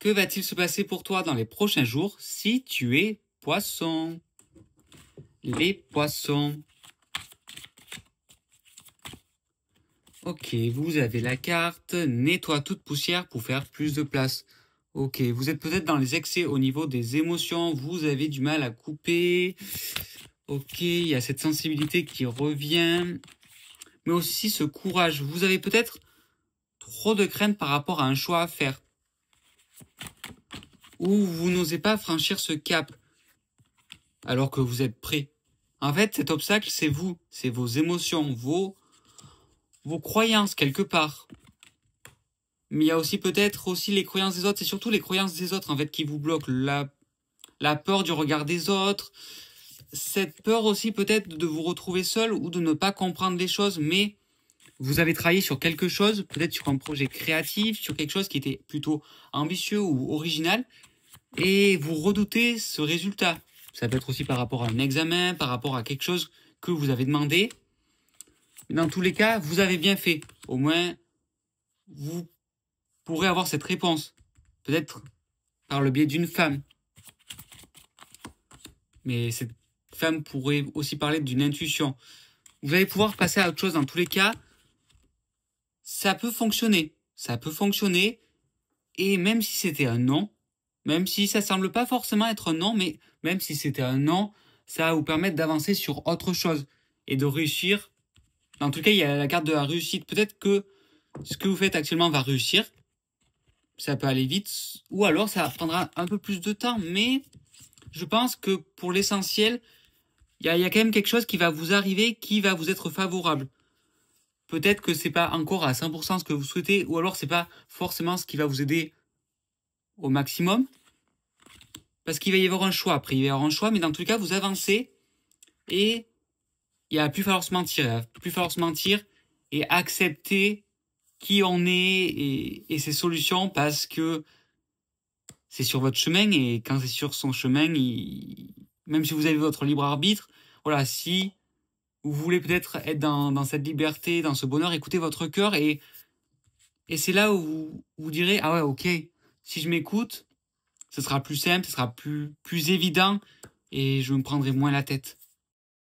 Que va-t-il se passer pour toi dans les prochains jours si tu es poisson? Les poissons. Ok, vous avez la carte. Nettoie toute poussière pour faire plus de place. Ok, vous êtes peut-être dans les excès au niveau des émotions. Vous avez du mal à couper. Ok, il y a cette sensibilité qui revient. Mais aussi ce courage. Vous avez peut-être trop de crainte par rapport à un choix à faire. Ou vous n'osez pas franchir ce cap. Alors que vous êtes prêt. En fait, cet obstacle, c'est vous. C'est vos émotions, vos croyances quelque part. Mais il y a aussi peut-être aussi les croyances des autres. C'est surtout les croyances des autres en fait qui vous bloquent. La peur du regard des autres. Cette peur aussi peut-être de vous retrouver seul ou de ne pas comprendre les choses. Mais vous avez travaillé sur quelque chose, peut-être sur un projet créatif, sur quelque chose qui était plutôt ambitieux ou original. Et vous redoutez ce résultat. Ça peut être aussi par rapport à un examen, par rapport à quelque chose que vous avez demandé. Mais dans tous les cas, vous avez bien fait. Au moins, vous pourrez avoir cette réponse. Peut-être par le biais d'une femme. Mais cette femme pourrait aussi parler d'une intuition. Vous allez pouvoir passer à autre chose dans tous les cas. Ça peut fonctionner. Ça peut fonctionner. Et même si c'était un non, même si ça semble pas forcément être un non, mais même si c'était un non, ça va vous permettre d'avancer sur autre chose et de réussir. En tout cas, il y a la carte de la réussite. Peut-être que ce que vous faites actuellement va réussir. Ça peut aller vite. Ou alors, ça prendra un peu plus de temps. Mais je pense que pour l'essentiel, il y a quand même quelque chose qui va vous arriver, qui va vous être favorable. Peut-être que c'est pas encore à 100% ce que vous souhaitez, ou alors c'est pas forcément ce qui va vous aider au maximum. Parce qu'il va y avoir un choix. Après, il va y avoir un choix, mais dans tous les cas, vous avancez et il va plus falloir se mentir. Il va plus falloir se mentir et accepter qui on est et ses solutions parce que c'est sur votre chemin et quand c'est sur son chemin, même si vous avez votre libre arbitre, voilà, si vous voulez peut-être être dans cette liberté, dans ce bonheur, écoutez votre cœur et c'est là où vous direz, ah ouais, ok, si je m'écoute, ce sera plus simple, ce sera plus évident et je me prendrai moins la tête.